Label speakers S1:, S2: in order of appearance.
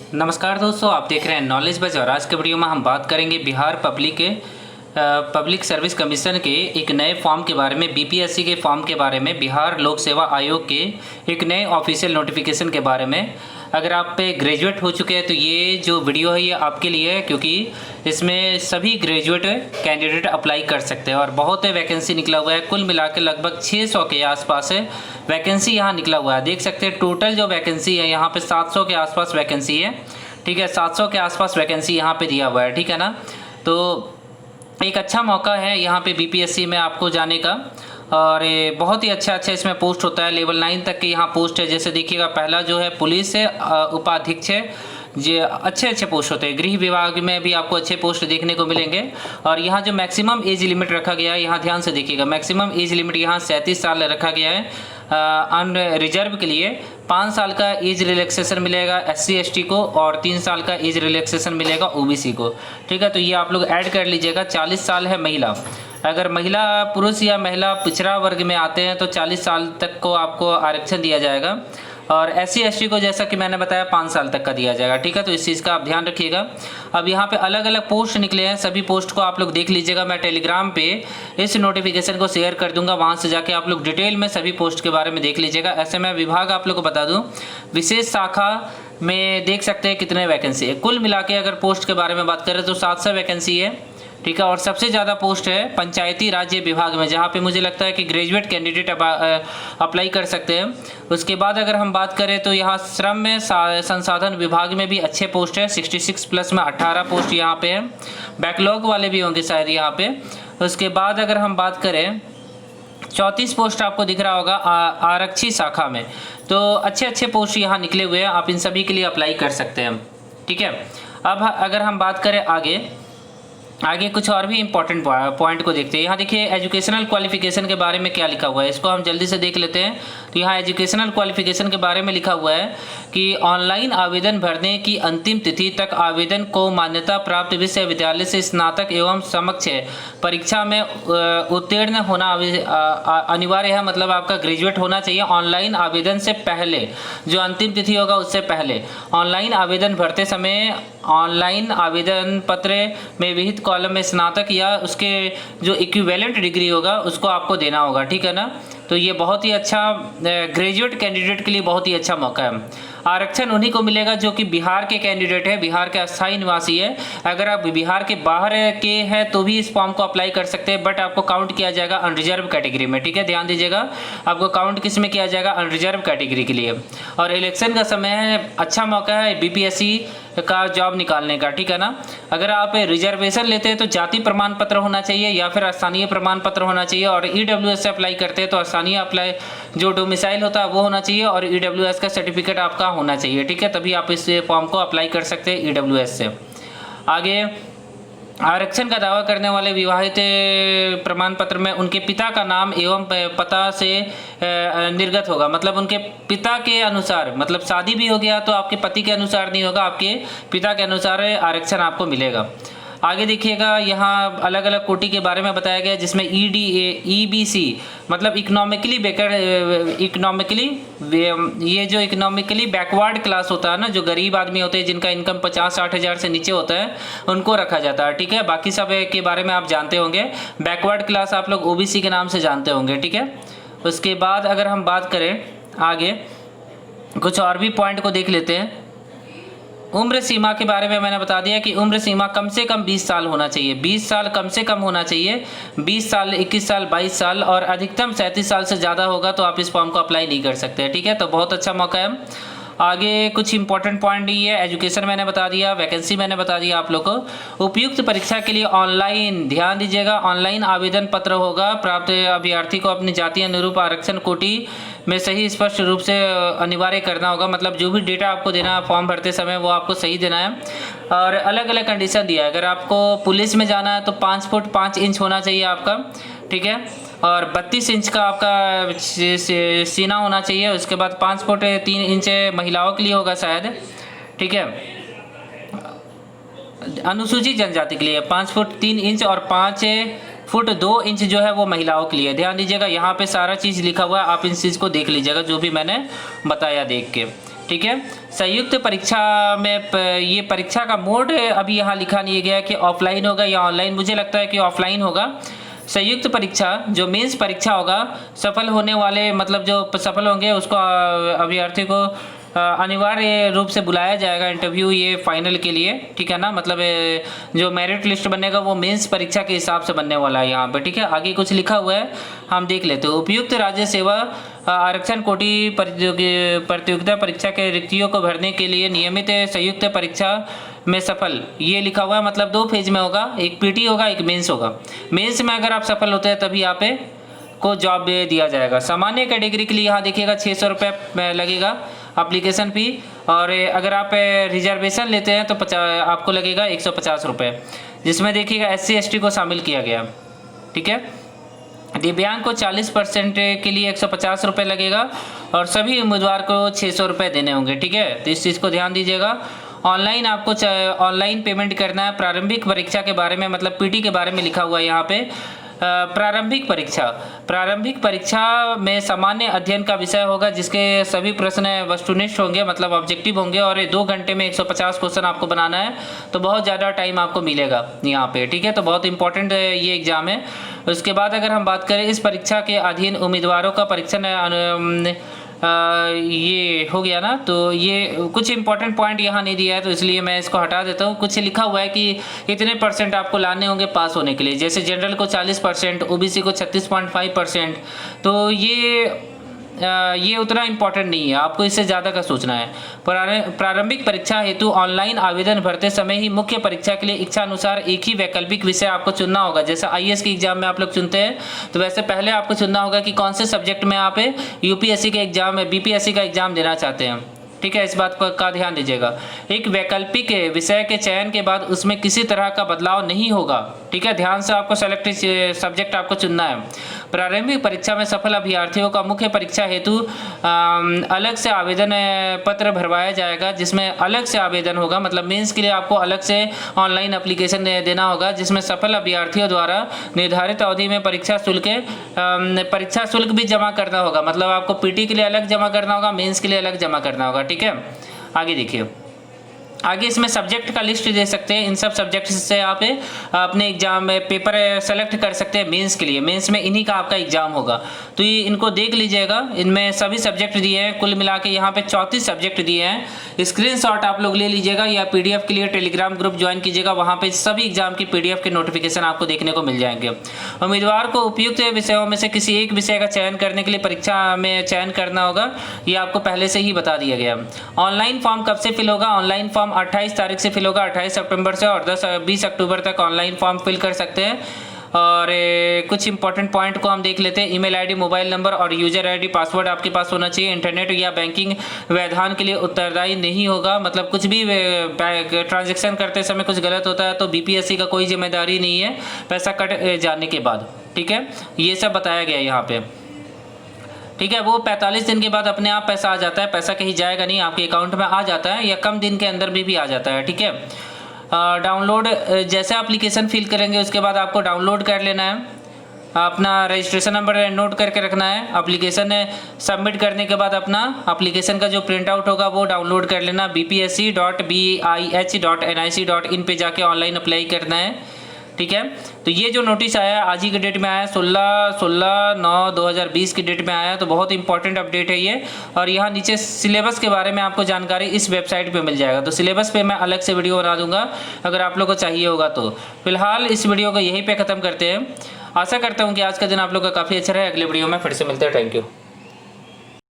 S1: नमस्कार दोस्तों, आप देख रहे हैं नॉलेज बज और आज के वीडियो में हम बात करेंगे बिहार पब्लिक सर्विस कमीशन के एक नए फॉर्म के बारे में, बीपीएससी के फॉर्म के बारे में, बिहार लोक सेवा आयोग के एक नए ऑफिशियल नोटिफिकेशन के बारे में। अगर आप पे ग्रेजुएट हो चुके हैं तो ये जो वीडियो है ये आपके लिए है, क्योंकि इसमें सभी ग्रेजुएट कैंडिडेट अप्लाई कर सकते हैं और बहुत वैकेंसी निकला हुआ है। कुल मिला के लगभग 600 के आसपास है वैकेंसी यहाँ निकला हुआ है। देख सकते हैं टोटल जो वैकेंसी है यहाँ पे 700 के आसपास वैकेंसी है। ठीक है, 700 के आसपास वैकेंसी यहाँ पे दिया हुआ है। ठीक है ना, तो एक अच्छा मौका है यहाँ पे बीपीएससी में आपको जाने का और बहुत ही अच्छा इसमें पोस्ट होता है। लेवल 9 तक के यहाँ पोस्ट है। जैसे देखिएगा, पहला जो है पुलिस है, उपाधीक्षक, ये अच्छे पोस्ट होते हैं। गृह विभाग में भी आपको अच्छे पोस्ट देखने को मिलेंगे। और यहाँ जो मैक्सिमम एज लिमिट रखा गया है, यहाँ ध्यान से देखिएगा, मैक्सिमम एज लिमिट यहाँ 37 साल रखा गया है। अन रिजर्व के लिए 5 साल का एज रिलैक्सेशन मिलेगा SC ST को और 3 साल का एज रिलैक्सेशन मिलेगा OBC को। ठीक है, तो ये आप लोग ऐड कर लीजिएगा। 40 साल है महिला, अगर महिला पुरुष या महिला पिछड़ा वर्ग में आते हैं तो 40 साल तक को आपको आरक्षण दिया जाएगा और SC ST को जैसा कि मैंने बताया 5 साल तक का दिया जाएगा। ठीक है, तो इस चीज़ का आप ध्यान रखिएगा। अब यहाँ पे अलग अलग पोस्ट निकले हैं, सभी पोस्ट को आप लोग देख लीजिएगा। मैं टेलीग्राम पे इस नोटिफिकेशन को शेयर कर दूंगा, वहाँ से जाके आप लोग डिटेल में सभी पोस्ट के बारे में देख लीजिएगा। ऐसे मैं विभाग आप लोग को बता दूँ, विशेष शाखा में देख सकते हैं कितने वैकेंसी है। कुल मिला के अगर पोस्ट के बारे में बात करें तो 700 वैकेंसी है। ठीक है, और सबसे ज़्यादा पोस्ट है पंचायती राज्य विभाग में, जहाँ पे मुझे लगता है कि ग्रेजुएट कैंडिडेट अप्लाई कर सकते हैं। उसके बाद अगर हम बात करें तो यहाँ श्रम में संसाधन विभाग में भी अच्छे पोस्ट है। 66 प्लस में 18 पोस्ट यहाँ पे है। बैकलॉग वाले भी होंगे शायद यहाँ पे। उसके बाद अगर हम बात करें 34 पोस्ट आपको दिख रहा होगा आरक्षी शाखा में। तो अच्छे पोस्ट यहाँ निकले हुए हैं, आप इन सभी के लिए अप्लाई कर सकते हैं। ठीक है, अब अगर हम बात करें आगे कुछ और भी इंपॉर्टेंट पॉइंट को देखते हैं। यहाँ देखिए एजुकेशनल क्वालिफिकेशन के बारे में क्या लिखा हुआ है, इसको हम जल्दी से देख लेते हैं। तो यहाँ एजुकेशनल क्वालिफिकेशन के बारे में लिखा हुआ है कि ऑनलाइन आवेदन भरने की अंतिम तिथि तक आवेदन को मान्यता प्राप्त विश्वविद्यालय से स्नातक एवं समकक्ष परीक्षा में उत्तीर्ण होना अनिवार्य है। मतलब आपका ग्रेजुएट होना चाहिए ऑनलाइन आवेदन से पहले, जो अंतिम तिथि होगा उससे पहले। ऑनलाइन आवेदन भरते समय ऑनलाइन आवेदन पत्र में विहित कॉलम में स्नातक या उसके जो इक्विवेलेंट डिग्री होगा उसको आपको देना होगा। ठीक है ना, तो ये बहुत ही अच्छा ग्रेजुएट कैंडिडेट के लिए बहुत ही अच्छा मौका है। आरक्षण उन्हीं को मिलेगा जो कि बिहार के कैंडिडेट है, बिहार के अस्थायी निवासी है। अगर आप बिहार के बाहर के हैं तो भी इस फॉर्म को अप्लाई कर सकते हैं, बट आपको काउंट किया जाएगा अनरिजर्व कैटेगरी में। ठीक है, ध्यान दीजिएगा, आपको काउंट किस में किया जाएगा, अनरिजर्व कैटेगरी के लिए। और इलेक्शन का समय है, अच्छा मौका है बीपीएससी का जॉब निकालने का। ठीक है ना, अगर आप रिजर्वेशन लेते हैं तो जाति प्रमाण पत्र होना चाहिए या फिर स्थानीय प्रमाण पत्र होना चाहिए। और EWS से अप्लाई करते हैं तो स्थानीय अप्लाई जो डोमिसाइल होता है वो होना चाहिए और EWS का सर्टिफिकेट आपका होना चाहिए। ठीक है, तभी आप इस फॉर्म को अप्लाई कर सकते हैं EWS से। आगे आरक्षण का दावा करने वाले विवाहित प्रमाण पत्र में उनके पिता का नाम एवं पता से निर्गत होगा। मतलब उनके पिता के अनुसार, मतलब शादी भी हो गया तो आपके पति के अनुसार नहीं होगा, आपके पिता के अनुसार आरक्षण आपको मिलेगा। आगे देखिएगा, यहाँ अलग अलग कोटि के बारे में बताया गया, जिसमें EDA EBC मतलब ये जो इकोनॉमिकली बैकवर्ड क्लास होता है ना, जो गरीब आदमी होते हैं जिनका इनकम 50-60 हज़ार से नीचे होता है, उनको रखा जाता है। ठीक है, बाकी सब के बारे में आप जानते होंगे। बैकवर्ड क्लास आप लोग OBC के नाम से जानते होंगे। ठीक है, उसके बाद अगर हम बात करें आगे कुछ और भी पॉइंट को देख लेते हैं। उम्र सीमा के बारे में मैंने बता दिया कि उम्र सीमा कम से कम 20 साल होना चाहिए, 20 साल कम से कम होना चाहिए। 20 साल, 21 साल, 22 साल और अधिकतम 37 साल से ज़्यादा होगा तो आप इस फॉर्म को अप्लाई नहीं कर सकते। ठीक है, तो बहुत अच्छा मौका है। आगे कुछ इंपॉर्टेंट पॉइंट नहीं है, एजुकेशन मैंने बता दिया, वैकेंसी मैंने बता दिया आप लोग को। उपयुक्त परीक्षा के लिए ऑनलाइन, ध्यान दीजिएगा, ऑनलाइन आवेदन पत्र होगा। प्राप्त अभ्यर्थी को अपनी जाति अनुरूप आरक्षण कोटि में सही स्पष्ट रूप से अनिवार्य करना होगा। मतलब जो भी डेटा आपको देना है फॉर्म भरते समय वो आपको सही देना है। और अलग अलग कंडीशन दिया है, अगर आपको पुलिस में जाना है तो 5 फुट 5 इंच होना चाहिए आपका। ठीक है, और 32 इंच का आपका सीना होना चाहिए। उसके बाद 5 फुट 3 इंच महिलाओं के लिए होगा शायद। ठीक है, अनुसूचित जनजाति के लिए 5 फुट 3 इंच और 5 फुट 2 इंच जो है वो महिलाओं के लिए। ध्यान दीजिएगा, यहाँ पे सारा चीज़ लिखा हुआ है, आप इन चीज़ को देख लीजिएगा जो भी मैंने बताया देख के। ठीक है। संयुक्त परीक्षा में ये परीक्षा का मोड अभी यहाँ लिखा नहीं गया कि ऑफलाइन होगा या ऑनलाइन, मुझे लगता है कि ऑफलाइन होगा। संयुक्त परीक्षा जो मेंस परीक्षा होगा, सफल होने वाले मतलब जो सफल होंगे उसको अभ्यर्थी को अनिवार्य रूप से बुलाया जाएगा इंटरव्यू ये फाइनल के लिए, ठीक है ना। मतलब जो मेरिट लिस्ट बनेगा वो मेंस परीक्षा के हिसाब से बनने वाला है यहाँ पे, ठीक है। आगे कुछ लिखा हुआ है हम देख लेते हैं। उपयुक्त राज्य सेवा आरक्षण कोटि प्रतियोगिता परीक्षा के रिक्तियों को भरने के लिए नियमित संयुक्त परीक्षा में सफल, ये लिखा हुआ है। मतलब 2 फेज में होगा, एक पीटी होगा, एक मेंस होगा। मेंस में अगर आप सफल होते हैं तभी यहाँ पे को जॉब दिया जाएगा। सामान्य कैटेगरी के लिए यहाँ देखिएगा 600 रुपये लगेगा एप्लीकेशन फ़ी, और अगर आप रिजर्वेशन लेते हैं तो आपको लगेगा 150 रुपये, जिसमें देखिएगा SC ST को शामिल किया गया, ठीक है। दिव्यांग को 40% के लिए 150 रुपये लगेगा और सभी उम्मीदवार को 600 रुपये देने होंगे, ठीक है। तो इस चीज़ को ध्यान दीजिएगा। ऑनलाइन आपको ऑनलाइन पेमेंट करना है। प्रारंभिक परीक्षा के बारे में मतलब पीटी के बारे में लिखा हुआ है यहाँ पे। प्रारंभिक परीक्षा में सामान्य अध्ययन का विषय होगा जिसके सभी प्रश्न वस्तुनिष्ठ होंगे, मतलब ऑब्जेक्टिव होंगे, और 2 घंटे में 150 क्वेश्चन आपको बनाना है, तो बहुत ज़्यादा टाइम आपको मिलेगा यहाँ पे, ठीक है। तो बहुत इंपॉर्टेंट ये एग्ज़ाम है। उसके बाद अगर हम बात करें इस परीक्षा के अधीन उम्मीदवारों का परीक्षण ये हो गया ना, तो ये कुछ इंपॉर्टेंट पॉइंट यहाँ नहीं दिया है तो इसलिए मैं इसको हटा देता हूँ। कुछ लिखा हुआ है कि इतने % आपको लाने होंगे पास होने के लिए, जैसे जनरल को 40%, ओबीसी को 36.5%, तो ये उतना इम्पोर्टेंट नहीं है, आपको इससे ज़्यादा का सोचना है। प्रारंभिक परीक्षा हेतु ऑनलाइन आवेदन भरते समय ही मुख्य परीक्षा के लिए इच्छा अनुसार एक ही वैकल्पिक विषय आपको चुनना होगा। जैसे IAS के एग्जाम में आप लोग चुनते हैं तो वैसे पहले आपको चुनना होगा कि कौन से सब्जेक्ट में आप UPSC के एग्जाम BPSC का एग्जाम देना चाहते हैं, ठीक है। इस बात का ध्यान दीजिएगा। एक वैकल्पिक विषय के चयन के बाद उसमें किसी तरह का बदलाव नहीं होगा, ठीक है। ध्यान से आपको सेलेक्ट सब्जेक्ट आपको चुनना है। प्रारंभिक परीक्षा में सफल अभ्यर्थियों का मुख्य परीक्षा हेतु अलग से आवेदन पत्र भरवाया जाएगा, जिसमें अलग से आवेदन होगा। मतलब मेंस के लिए आपको अलग से ऑनलाइन एप्लीकेशन देना होगा, जिसमें सफल अभ्यर्थियों द्वारा निर्धारित अवधि में परीक्षा शुल्क भी जमा करना होगा। मतलब आपको पीटी के लिए अलग जमा करना होगा, मेंस के लिए अलग जमा करना होगा, ठीक है। आगे देखिए, आगे इसमें सब्जेक्ट का लिस्ट दे सकते हैं। इन सब सब्जेक्ट से आप अपने एग्जाम में पेपर सेलेक्ट कर सकते हैं मेंस के लिए। मेंस में इन्हीं का आपका एग्जाम होगा, तो ये इनको देख लीजिएगा। इनमें सभी सब्जेक्ट दिए हैं, कुल मिला के यहाँ पे 34 सब्जेक्ट दिए हैं। स्क्रीनशॉट आप लोग ले लीजिएगा या PDF के लिए टेलीग्राम ग्रुप ज्वाइन कीजिएगा, वहाँ पे सभी एग्जाम की PDF के नोटिफिकेशन आपको देखने को मिल जाएंगे। उम्मीदवार को उपयुक्त विषयों में से किसी एक विषय का चयन करने के लिए परीक्षा में चयन करना होगा, ये आपको पहले से ही बता दिया गया। ऑनलाइन फॉर्म कब से फिल होगा? ऑनलाइन फॉर्म 28 तारीख से फिल होगा, 28 सितंबर से, और 20 अक्टूबर तक ऑनलाइन फॉर्म फिल कर सकते हैं। और कुछ इंपॉर्टेंट पॉइंट को हम देख लेते हैं। ईमेल आईडी, मोबाइल नंबर और यूजर आईडी पासवर्ड आपके पास होना चाहिए। इंटरनेट या बैंकिंग व्यवधान के लिए उत्तरदायी नहीं होगा। मतलब कुछ भी ट्रांजैक्शन करते समय कुछ गलत होता है तो BPSC का कोई जिम्मेदारी नहीं है पैसा कट जाने के बाद, ठीक है। ये सब बताया गया यहाँ पे, ठीक है। वो 45 दिन के बाद अपने आप पैसा आ जाता है, पैसा कहीं जाएगा नहीं, आपके अकाउंट में आ जाता है, या कम दिन के अंदर भी आ जाता है, ठीक है। डाउनलोड, जैसे एप्लीकेशन फिल करेंगे उसके बाद आपको डाउनलोड कर लेना है। अपना रजिस्ट्रेशन नंबर नोट करके रखना है। एप्लीकेशन सबमिट करने के बाद अपना एप्लीकेशन का जो प्रिंट आउट होगा वो डाउनलोड कर लेना। bpsc.bih.nic.in पे जाके ऑनलाइन अप्लाई करना है, ठीक है। तो ये जो नोटिस आया आज ही के डेट में आया, 16/9/2020 की डेट में आया, तो बहुत इंपॉर्टेंट अपडेट है ये। और यहाँ नीचे सिलेबस के बारे में आपको जानकारी इस वेबसाइट पे मिल जाएगा, तो सिलेबस पे मैं अलग से वीडियो बना दूंगा अगर आप लोग को चाहिए होगा तो। फिलहाल इस वीडियो को यहीं पे ख़त्म करते हैं। आशा करता हूँ कि आज का दिन आप लोग का काफ़ी अच्छा रहे। अगले वीडियो में फिर से मिलते हैं। Thank you.